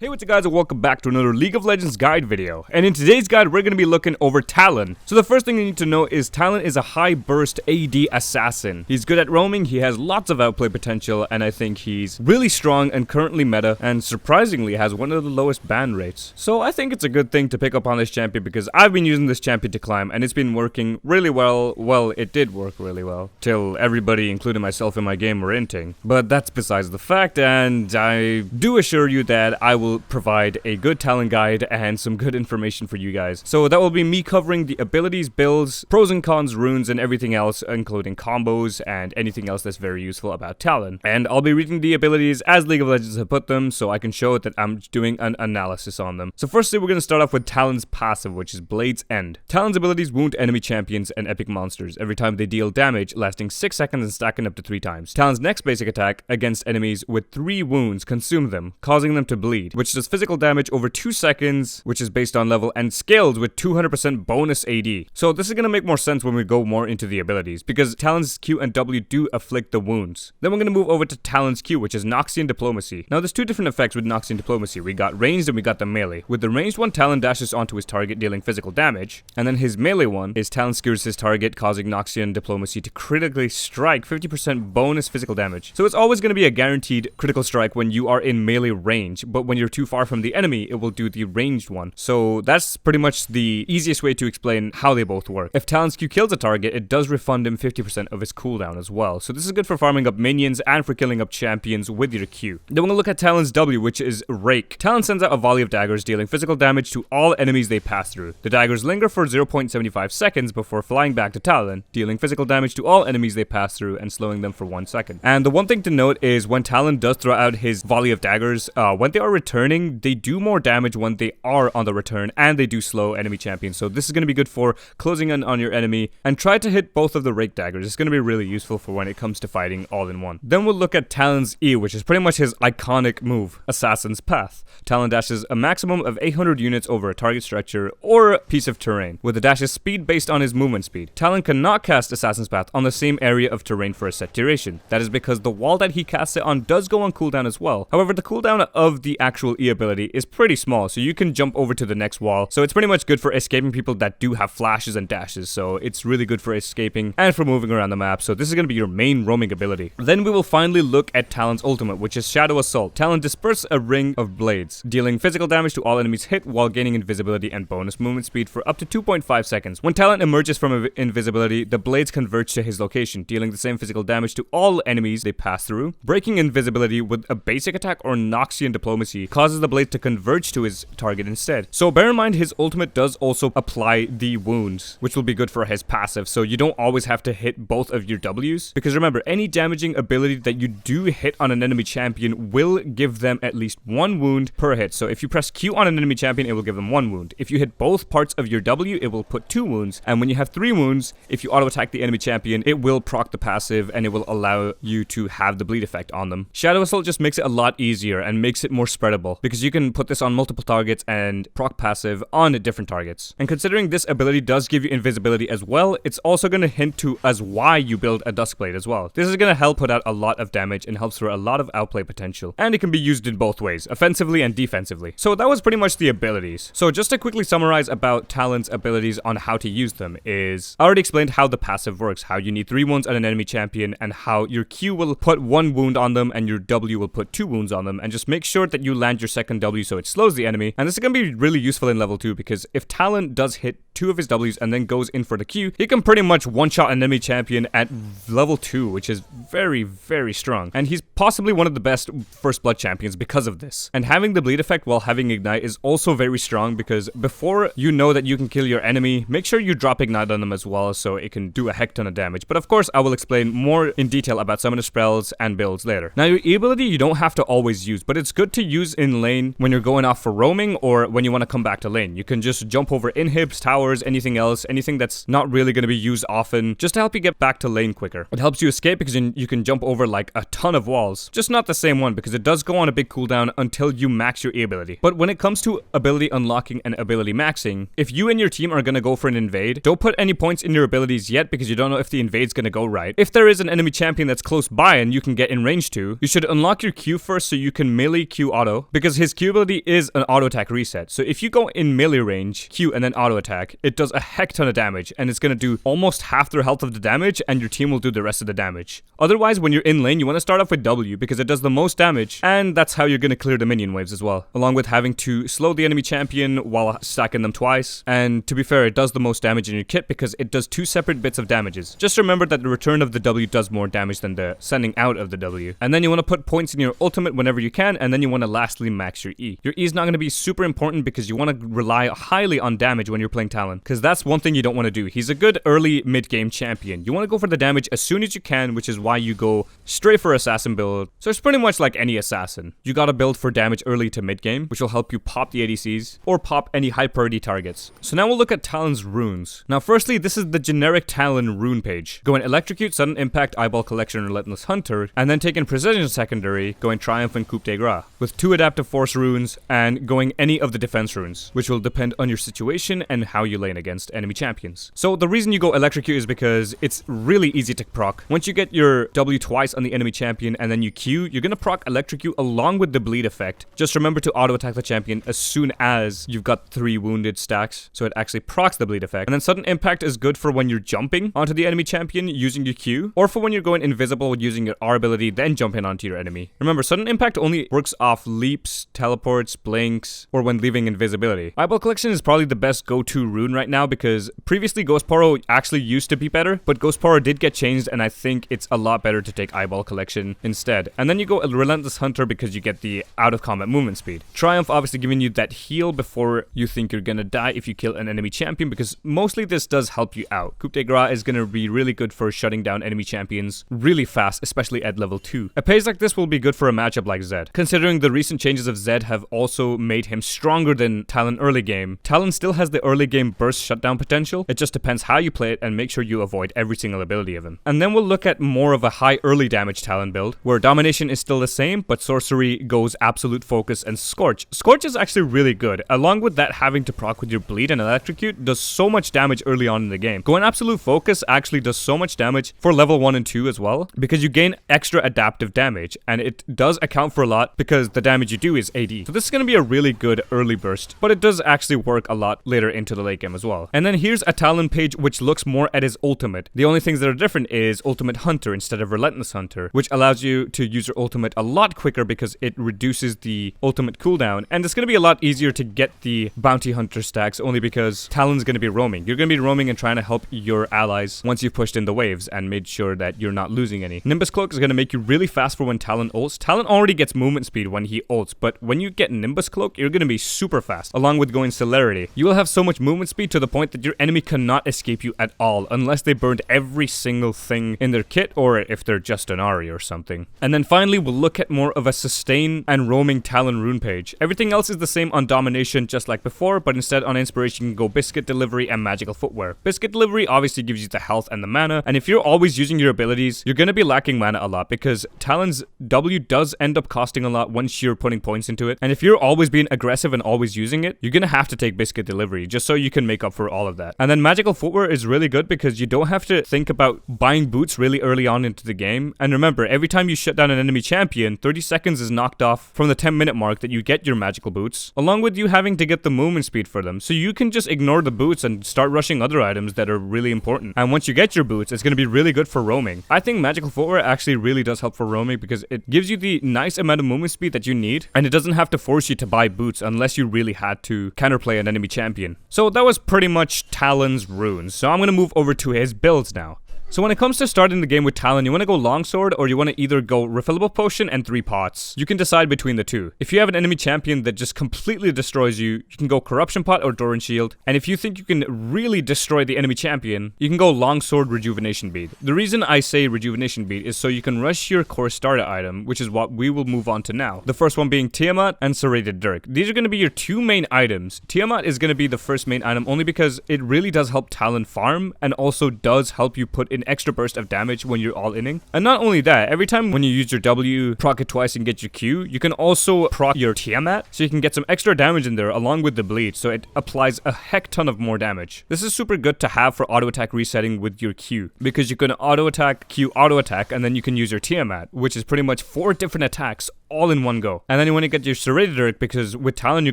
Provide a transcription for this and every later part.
Hey, what's up guys, and welcome back to another League of Legends guide video. And in today's guide, we're going to be looking over Talon. So the first thing you need to know is Talon is a high burst AD assassin. He's good at roaming, he has lots of outplay potential, and I think he's really strong and currently meta, and surprisingly has one of the lowest ban rates. So I think it's a good thing to pick up on this champion because I've been using this champion to climb and it's been working really well. Well, it did work really well, till everybody, including myself in my game, were inting. But that's besides the fact, and I do assure you that I will provide a good Talon guide and some good information for you guys. So that will be me covering the abilities, builds, pros and cons, runes, and everything else, including combos and anything else that's very useful about Talon. And I'll be reading the abilities as League of Legends have put them, so I can show that I'm doing an analysis on them. So firstly, we're going to start off with Talon's passive, which is Blade's End. Talon's abilities wound enemy champions and epic monsters every time they deal damage, lasting 6 seconds and stacking up to 3 times. Talon's next basic attack against enemies with 3 wounds consume them, causing them to bleed, which does physical damage over 2 seconds, which is based on level, and scales with 200% bonus AD. So this is going to make more sense when we go more into the abilities, because Talon's Q and W do afflict the wounds. Then we're going to move over to Talon's Q, which is Noxian Diplomacy. Now there's 2 different effects with Noxian Diplomacy. We got ranged and we got the melee. With the ranged one, Talon dashes onto his target, dealing physical damage, and then his melee one is Talon skewers his target, causing Noxian Diplomacy to critically strike 50% bonus physical damage. So it's always going to be a guaranteed critical strike when you are in melee range, but when you're too far from the enemy, it will do the ranged one. So that's pretty much the easiest way to explain how they both work. If Talon's Q kills a target, it does refund him 50% of his cooldown as well. So this is good for farming up minions and for killing up champions with your Q. Then we're gonna look at Talon's W, which is Rake. Talon sends out a volley of daggers, dealing physical damage to all enemies they pass through. The daggers linger for 0.75 seconds before flying back to Talon, dealing physical damage to all enemies they pass through and slowing them for 1 second. And the one thing to note is when Talon does throw out his volley of daggers, when they are returning, they do more damage when they are on the return, and they do slow enemy champions. So this is going to be good for closing in on your enemy, and try to hit both of the rake daggers. It's going to be really useful for when it comes to fighting all in one. Then we'll look at Talon's E, which is pretty much his iconic move, Assassin's Path. Talon dashes a maximum of 800 units over a target structure or piece of terrain, with the dash's speed based on his movement speed. Talon cannot cast Assassin's Path on the same area of terrain for a set duration. That is because the wall that he casts it on does go on cooldown as well. However, the cooldown of the actual E ability is pretty small, so you can jump over to the next wall. So it's pretty much good for escaping people that do have flashes and dashes. So it's really good for escaping and for moving around the map. So this is going to be your main roaming ability. Then we will finally look at Talon's ultimate, which is Shadow Assault. Talon disperses a ring of blades, dealing physical damage to all enemies hit while gaining invisibility and bonus movement speed for up to 2.5 seconds. When Talon emerges from invisibility, the blades converge to his location, dealing the same physical damage to all enemies they pass through. Breaking invisibility with a basic attack or Noxian Diplomacy causes the blade to converge to his target instead. So bear in mind his ultimate does also apply the wounds, which will be good for his passive, so you don't always have to hit both of your W's, because remember, any damaging ability that you do hit on an enemy champion will give them at least 1 wound per hit. So if you press Q on an enemy champion, it will give them 1 wound. If you hit both parts of your W, it will put 2 wounds, and when you have 3 wounds, if you auto attack the enemy champion, it will proc the passive and it will allow you to have the bleed effect on them. Shadow Assault just makes it a lot easier and makes it more spreadable, because you can put this on multiple targets and proc passive on different targets. And considering this ability does give you invisibility as well, it's also going to hint to as why you build a Duskblade as well. This is going to help put out a lot of damage and helps through a lot of outplay potential, and it can be used in both ways, offensively and defensively. So that was pretty much the abilities. So just to quickly summarize about Talon's abilities on how to use them is, I already explained how the passive works, how you need 3 wounds on an enemy champion, and how your Q will put 1 wound on them and your W will put 2 wounds on them, and just make sure that you land your second W so it slows the enemy. And this is going to be really useful in level 2, because if Talon does hit 2 of his W's and then goes in for the Q, he can pretty much one-shot an enemy champion at level 2, which is very, very strong. And he's possibly one of the best first blood champions because of this. And having the bleed effect while having ignite is also very strong, because before you know that you can kill your enemy, make sure you drop ignite on them as well so it can do a heck ton of damage. But of course, I will explain more in detail about some of the spells and builds later. Now, your E ability you don't have to always use, but it's good to use in lane when you're going off for roaming or when you want to come back to lane. You can just jump over inhibs, towers, anything else, anything that's not really going to be used often, just to help you get back to lane quicker. It helps you escape because you can jump over like a ton of walls. Just not the same one, because it does go on a big cooldown until you max your E ability. But when it comes to ability unlocking and ability maxing, if you and your team are going to go for an invade, don't put any points in your abilities yet, because you don't know if the invade's going to go right. If there is an enemy champion that's close by and you can get in range to, you should unlock your Q first so you can melee Q auto, because his Q ability is an auto attack reset. So if you go in melee range, Q and then auto attack, it does a heck ton of damage, and it's going to do almost half their health of the damage, and your team will do the rest of the damage. Otherwise, when you're in lane, you want to start off with W because it does the most damage, and that's how you're going to clear the minion waves as well, along with having to slow the enemy champion while stacking them twice. And to be fair, it does the most damage in your kit because it does 2 separate bits of damages. Just remember that the return of the W does more damage than the sending out of the W. And then you want to put points in your ultimate whenever you can, and then you want to lastly max your E. Your E is not going to be super important because you want to rely highly on damage when you're playing Talon, because that's one thing you don't want to do. He's a good early mid-game champion. You want to go for the damage as soon as you can, which is why you go straight for assassin build. So it's pretty much like any assassin. You got to build for damage early to mid-game, which will help you pop the ADCs or pop any high priority targets. So now we'll look at Talon's runes. Now firstly, this is the generic Talon rune page. Go in Electrocute, Sudden Impact, Eyeball Collection, Relentless Hunter, and then take in Precision Secondary, go in Triumph and Coup de Grace, with 2 Adaptive Force runes and going any of the defense runes, which will depend on your situation and how you lane against enemy champions. So the reason you go Electrocute is because it's really easy to proc. Once you get your W twice on the enemy champion and then you Q, you're gonna proc Electrocute along with the bleed effect. Just remember to auto attack the champion as soon as you've got 3 wounded stacks, so it actually procs the bleed effect. And then Sudden Impact is good for when you're jumping onto the enemy champion using your Q, or for when you're going invisible using your R ability, then jumping onto your enemy. Remember, Sudden Impact only works off leaps, teleports, blinks, or when leaving invisibility. Eyeball Collection is probably the best go-to rune right now because previously Ghost Poro actually used to be better, but Ghost Poro did get changed, and I think it's a lot better to take Eyeball Collection instead. And then you go Relentless Hunter because you get the out-of-combat movement speed. Triumph obviously giving you that heal before you think you're gonna die if you kill an enemy champion, because mostly this does help you out. Coup de Grace is gonna be really good for shutting down enemy champions really fast, especially at level 2. A page like this will be good for a matchup like Zed, considering the recent changes of Zed have also made him stronger than Talon early game. Talon still has the early game burst shutdown potential, it just depends how you play it and make sure you avoid every single ability of him. And then we'll look at more of a high early damage Talon build, where domination is still the same, but sorcery goes absolute focus and Scorch. Scorch is actually really good, along with that having to proc with your bleed and electrocute does so much damage early on in the game. Going absolute focus actually does so much damage for level 1 and 2 as well, because you gain extra adaptive damage, and it does account for a lot because the damage you do is AD. So this is going to be a really good early burst, but it does actually work a lot later into the late game as well. And then here's a Talon page which looks more at his ultimate. The only things that are different is Ultimate Hunter instead of Relentless Hunter, which allows you to use your ultimate a lot quicker because it reduces the ultimate cooldown, and it's going to be a lot easier to get the bounty hunter stacks only because Talon's going to be roaming. You're going to be roaming and trying to help your allies once you've pushed in the waves and made sure that you're not losing any. Nimbus Cloak is going to make you really fast for when Talon ults. Talon already gets movement speed when he ults, but when you get Nimbus Cloak, you're going to be super fast, along with going Celerity. You will have so much movement speed to the point that your enemy cannot escape you at all unless they burned every single thing in their kit, or if they're just an Ahri or something. And then finally, we'll look at more of a sustain and roaming Talon rune page. Everything else is the same on domination just like before, but instead on inspiration you can go Biscuit Delivery and Magical Footwear. Biscuit Delivery obviously gives you the health and the mana, and if you're always using your abilities, you're going to be lacking mana a lot because Talon's W does end up costing a lot once you're putting points into it, and if you're always being aggressive and always using it, you're going to have to take Biscuit Delivery just so you can make up for all of that. And then Magical Footwear is really good because you don't have to think about buying boots really early on into the game. And remember, every time you shut down an enemy champion, 30 seconds is knocked off from the 10-minute mark that you get your magical boots, along with you having to get the movement speed for them. So you can just ignore the boots and start rushing other items that are really important. And once you get your boots, it's going to be really good for roaming. I think Magical Footwear actually really does help for roaming because it gives you the nice amount of movement speed that you need, and it doesn't have to force you to buy boots unless you really had to counterplay an enemy champion. So that was pretty much Talon's runes. So I'm going to move over to his builds now. So when it comes to starting the game with Talon, you want to go Longsword or you want to either go Refillable Potion and 3 pots. You can decide between the two. If you have an enemy champion that just completely destroys you, you can go Corruption Pot or Doran Shield. And if you think you can really destroy the enemy champion, you can go Longsword Rejuvenation Bead. The reason I say Rejuvenation Bead is so you can rush your core starter item, which is what we will move on to now. The first one being Tiamat and Serrated Dirk. These are going to be your 2 main items. Tiamat is going to be the first main item only because it really does help Talon farm and also does help you put in extra burst of damage when you're all-inning. And not only that, every time when you use your W, proc it twice and get your Q, you can also proc your Tiamat, so you can get some extra damage in there along with the bleed, so it applies a heck ton of more damage. This is super good to have for auto attack resetting with your Q, because you can auto attack, Q, auto attack, and then you can use your Tiamat, which is pretty much 4 different attacks all in one go. And then you want to get your Serrated because with Talon, you're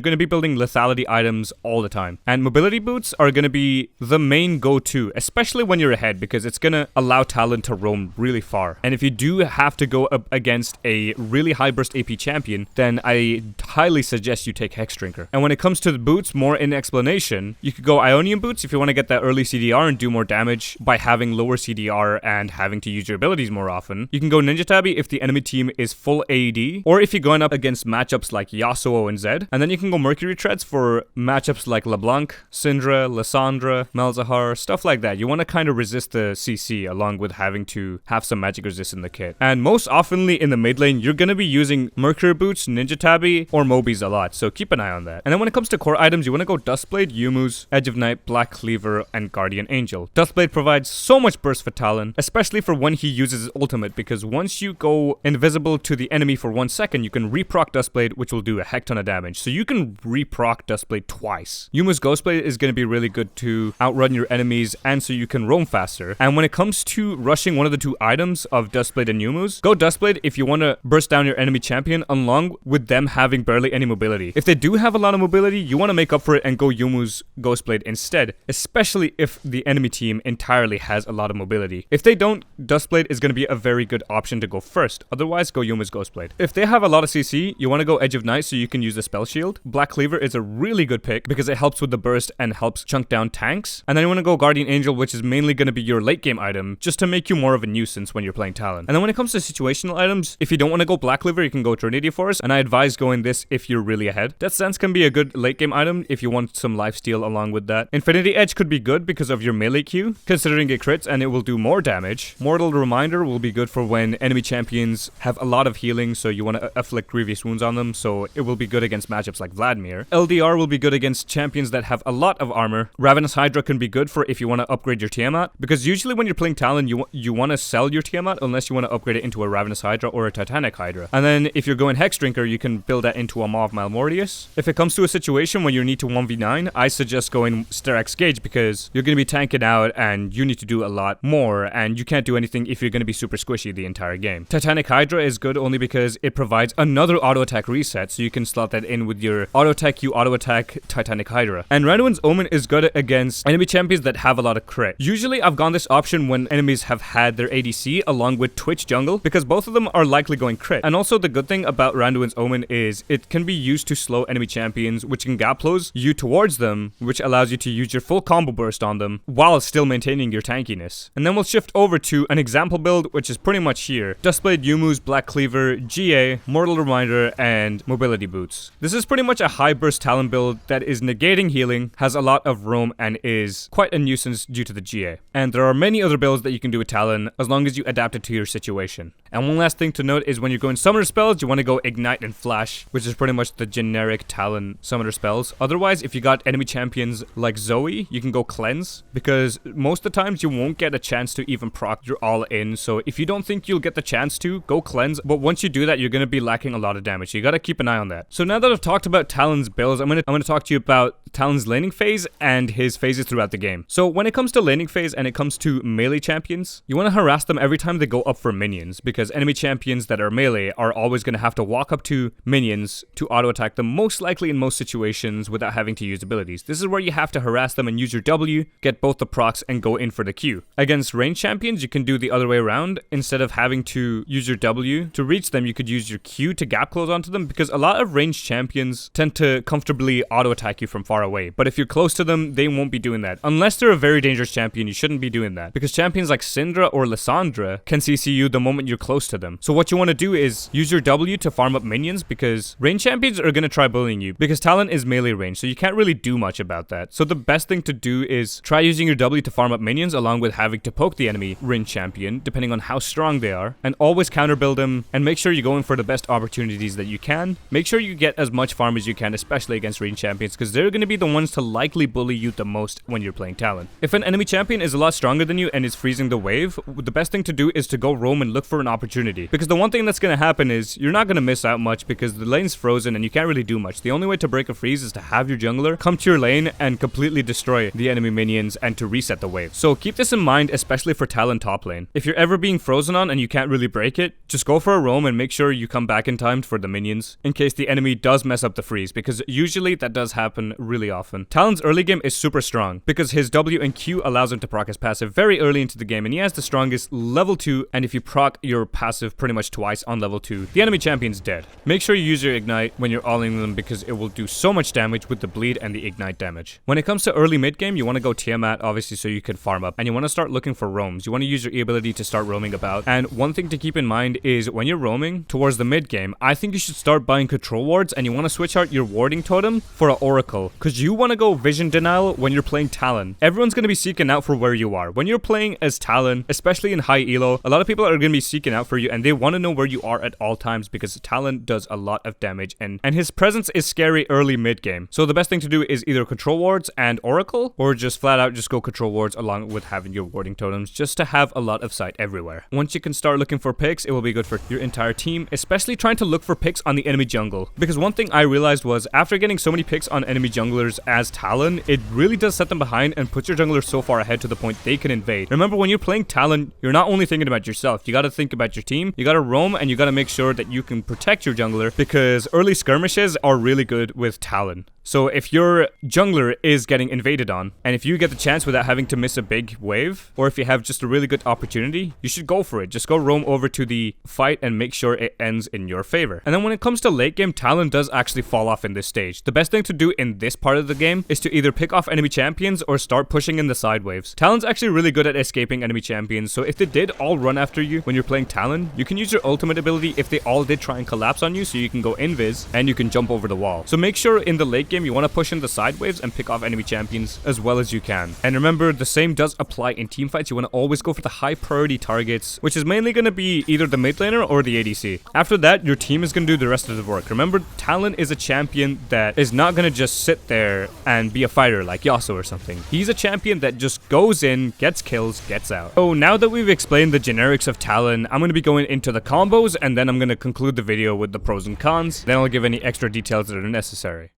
going to be building lethality items all the time. And mobility boots are going to be the main go-to, especially when you're ahead, because it's going to allow Talon to roam really far. And if you do have to go up against a really high burst AP champion, then I highly suggest you take Hex Drinker. And when it comes to the boots, more in explanation, you could go Ionian boots if you want to get that early CDR and do more damage by having lower CDR and having to use your abilities more often. You can go Ninja Tabi if the enemy team is full AD, or if you're going up against matchups like Yasuo and Zed. And then you can go Mercury Treads for matchups like LeBlanc, Syndra, Lissandra, Malzahar, stuff like that. You want to kind of resist the CC along with having to have some magic resist in the kit. And most oftenly in the mid lane, you're going to be using Mercury Boots, Ninja Tabi, or Mobies a lot, so keep an eye on that. And then when it comes to core items, you want to go Dustblade, Yumu's, Edge of Night, Black Cleaver, and Guardian Angel. Dustblade provides so much burst for Talon, especially for when he uses his ultimate, because once you go invisible to the enemy for 1 second, you can reproc Dustblade, which will do a heck ton of damage. So you can reproc Dustblade twice. Yumu's Ghostblade is going to be really good to outrun your enemies, and so you can roam faster. And when it comes to rushing one of the two items of Dustblade and Yumu's, go Dustblade if you want to burst down your enemy champion along with them having barely any mobility. If they do have a lot of mobility, you want to make up for it and go Yumu's Ghostblade instead, especially if the enemy team entirely has a lot of mobility. If they don't, Dustblade is going to be a very good option to go first. Otherwise, go Yumu's Ghostblade. If they have a lot of CC, you want to go Edge of Night so you can use the Spell Shield. Black Cleaver is a really good pick because it helps with the burst and helps chunk down tanks. And then you want to go Guardian Angel, which is mainly going to be your late game item, just to make you more of a nuisance when you're playing Talon. And then when it comes to situational items, if you don't want to go Black Cleaver, you can go Trinity Force, and I advise going this if you're really ahead. Death Sense can be a good late game item if you want some lifesteal along with that. Infinity Edge could be good because of your melee Q, considering it crits and it will do more damage. Mortal Reminder will be good for when enemy champions have a lot of healing, so you want to afflict grievous wounds on them, so it will be good against matchups like Vladimir. LDR will be good against champions that have a lot of armor. Ravenous Hydra can be good for if you want to upgrade your Tiamat, because usually when you're playing Talon, you want to sell your Tiamat unless you want to upgrade it into a Ravenous Hydra or a Titanic Hydra. And then if you're going Hex Drinker, you can build that into a Maw of Malmortius. If it comes to a situation when you need to 1v9, I suggest going Sterex Gauge because you're going to be tanking out and you need to do a lot more, and you can't do anything if you're going to be super squishy the entire game. Titanic Hydra is good only because it provides another auto attack reset, so you can slot that in with your auto attack, you auto attack Titanic Hydra. And Randuin's Omen is good against enemy champions that have a lot of crit. Usually I've gone this option when enemies have had their ADC along with Twitch Jungle, because both of them are likely going crit. And also the good thing about Randuin's Omen is it can be used to slow enemy champions, which can gap close you towards them, which allows you to use your full combo burst on them while still maintaining your tankiness. And then we'll shift over to an example build, which is pretty much here. Dustblade, Yumu's, Black Cleaver, GA, Mortal Reminder, and Mobility Boots. This is pretty much a high burst Talon build that is negating healing, has a lot of roam, and is quite a nuisance due to the GA. And there are many other builds that you can do with Talon as long as you adapt it to your situation. And one last thing to note is when you're going summoner spells, you want to go Ignite and Flash, which is pretty much the generic Talon summoner spells. Otherwise, if you got enemy champions like Zoe, you can go Cleanse, because most of the times you won't get a chance to even proc your all in. So if you don't think you'll get the chance to, go Cleanse. But once you do that, you're going to be lacking a lot of damage. So you got to keep an eye on that. So now that I've talked about Talon's builds, I'm going to talk to you about Talon's laning phase and his phases throughout the game. So when it comes to laning phase and it comes to melee champions, you want to harass them every time they go up for minions, because enemy champions that are melee are always going to have to walk up to minions to auto attack them, most likely in most situations without having to use abilities. This is where you have to harass them and use your W, get both the procs, and go in for the Q. Against ranged champions, you can do the other way around. Instead of having to use your W to reach them, you could use your Q to gap close onto them, because a lot of ranged champions tend to comfortably auto attack you from far away. But if you're close to them, they won't be doing that. Unless they're a very dangerous champion, you shouldn't be doing that, because champions like Syndra or Lissandra can CC you the moment you're close to them. So what you want to do is use your W to farm up minions, because ranged champions are going to try bullying you, because Talon is melee range, so you can't really do much about that. So the best thing to do is try using your W to farm up minions along with having to poke the enemy ranged champion, depending on how strong they are, and always counter build them, and make sure you go in for the best opportunities that you can. Make sure you get as much farm as you can, especially against ranged champions, because they're going to be the ones to likely bully you the most when you're playing Talon. If an enemy champion is a lot stronger than you and is freezing the wave, the best thing to do is to go roam and look for an opportunity, because the one thing that's going to happen is you're not going to miss out much because the lane's frozen and you can't really do much. The only way to break a freeze is to have your jungler come to your lane and completely destroy the enemy minions and to reset the wave. So keep this in mind, especially for Talon top lane. If you're ever being frozen on and you can't really break it, just go for a roam and make sure you come back in time for the minions, in case the enemy does mess up the freeze, because usually that does happen really often. Talon's early game is super strong, because his W and Q allows him to proc his passive very early into the game, and he has the strongest level 2, and if you proc your passive pretty much twice on level 2, the enemy champion's dead. Make sure you use your ignite when you're alling them, because it will do so much damage with the bleed and the ignite damage. When it comes to early mid game, you want to go Tiamat, obviously, so you can farm up, and you want to start looking for roams. You want to use your E ability to start roaming about, and one thing to keep in mind is when you're roaming towards the mid game, I think you should start buying control wards, and you want to switch out your warding totem for an oracle, because you want to go vision denial when you're playing Talon. Everyone's going to be seeking out for where you are. When you're playing as Talon, especially in high elo, a lot of people are going to be seeking out for you, and they want to know where you are at all times, because Talon does a lot of damage, and his presence is scary early mid game. So the best thing to do is either control wards and oracle, or just flat out just go control wards along with having your warding totems, just to have a lot of sight everywhere. Once you can start looking for picks, it will be good for your entire team, especially trying to look for picks on the enemy jungle, because one thing I realized was after getting so many picks on enemy junglers as Talon, it really does set them behind and puts your jungler so far ahead to the point they can invade. Remember, when you're playing Talon, you're not only thinking about yourself, you got to think about your team, you got to roam, and you got to make sure that you can protect your jungler, because early skirmishes are really good with Talon. So if your jungler is getting invaded on, and if you get the chance without having to miss a big wave, or if you have just a really good opportunity, you should go for it. Just go roam over to the fight and make sure it ends in your favor. And then when it comes to late game, Talon does actually fall off in this stage. The best thing to do in this part of the game is to either pick off enemy champions or start pushing in the side waves. Talon's actually really good at escaping enemy champions, so if they did all run after you when you're playing Talon, you can use your ultimate ability if they all did try and collapse on you, so you can go invis and you can jump over the wall. So make sure in the late game you want to push in the side waves and pick off enemy champions as well as you can. And remember, the same does apply in team fights. You want to always go for the high priority targets, which is mainly going to be either the mid laner or the ADC. After that, your team is going to do the rest of the work. Remember, Talon is a champion that is not going to just sit there and be a fighter like Yasuo or something. He's a champion that just goes in, gets kills, gets out. So now that we've explained the generics of Talon, I'm going to be going into the combos, and then I'm going to conclude the video with the pros and cons. Then I'll give any extra details that are necessary.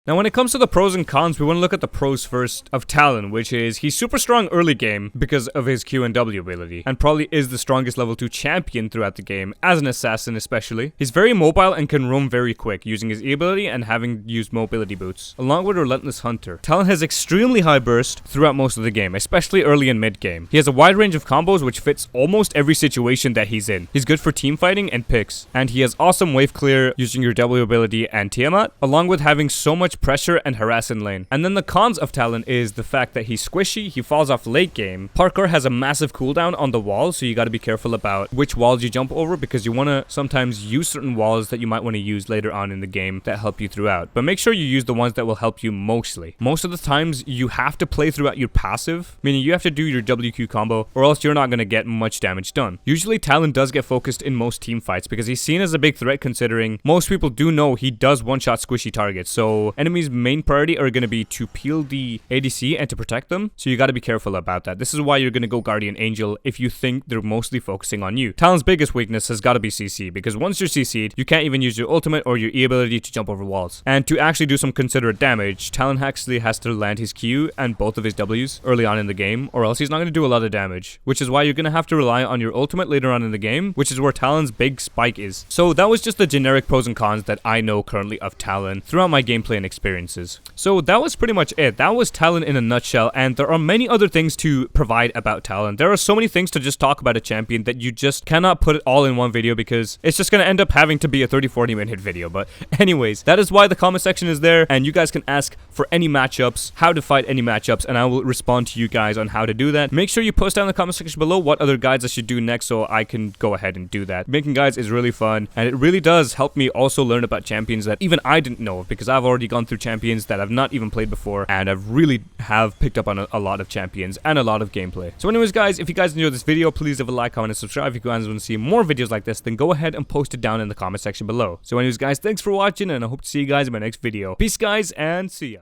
Now when it comes to the pros and cons, we want to look at the pros first of Talon, which is he's super strong early game because of his Q and W ability, and probably is the strongest level 2 champion throughout the game, as an assassin especially. He's very mobile and can roam very quick, using his E ability and having used mobility boots, along with Relentless Hunter. Talon has extremely high burst throughout most of the game, especially early and mid game. He has a wide range of combos which fits almost every situation that he's in. He's good for team fighting and picks, and he has awesome wave clear using your W ability and Tiamat, along with having so much pressure and harass in lane. And then the cons of Talon is the fact that he's squishy, he falls off late game. Parkour has a massive cooldown on the walls, so you gotta be careful about which walls you jump over, because you wanna sometimes use certain walls that you might wanna use later on in the game that help you throughout. But make sure you use the ones that will help you mostly. Most of the times, you have to play throughout your passive, meaning you have to do your WQ combo, or else you're not gonna get much damage done. Usually Talon does get focused in most team fights because he's seen as a big threat, considering most people do know he does one-shot squishy targets. So enemies' main priority are going to be to peel the ADC and to protect them, so you got to be careful about that. This is why you're going to go Guardian Angel if you think they're mostly focusing on you. Talon's biggest weakness has got to be CC, because once you're CC'd, you can't even use your ultimate or your E ability to jump over walls. And to actually do some considerate damage, Talon actually has to land his Q and both of his Ws early on in the game, or else he's not going to do a lot of damage, which is why you're going to have to rely on your ultimate later on in the game, which is where Talon's big spike is. So that was just the generic pros and cons that I know currently of Talon throughout my gameplay and experiences. So that was pretty much it. That was Talon in a nutshell, and there are many other things to provide about Talon. There are so many things to just talk about a champion that you just cannot put it all in one video, because it's just going to end up having to be a 30-40 minute video. But anyways, that is why the comment section is there, and you guys can ask for any matchups, how to fight any matchups, and I will respond to you guys on how to do that. Make sure you post down in the comment section below what other guides I should do next, so I can go ahead and do that. Making guides is really fun, and it really does help me also learn about champions that even I didn't know of, because I've already gone through champions that I've not even played before, and I've really have picked up on a lot of champions and a lot of gameplay. So anyways guys, if you guys enjoyed this video, please leave a like, comment, and subscribe. If you guys want to see more videos like this, then go ahead and post it down in the comment section below. So anyways guys, thanks for watching, and I hope to see you guys in my next video. Peace guys, and see ya.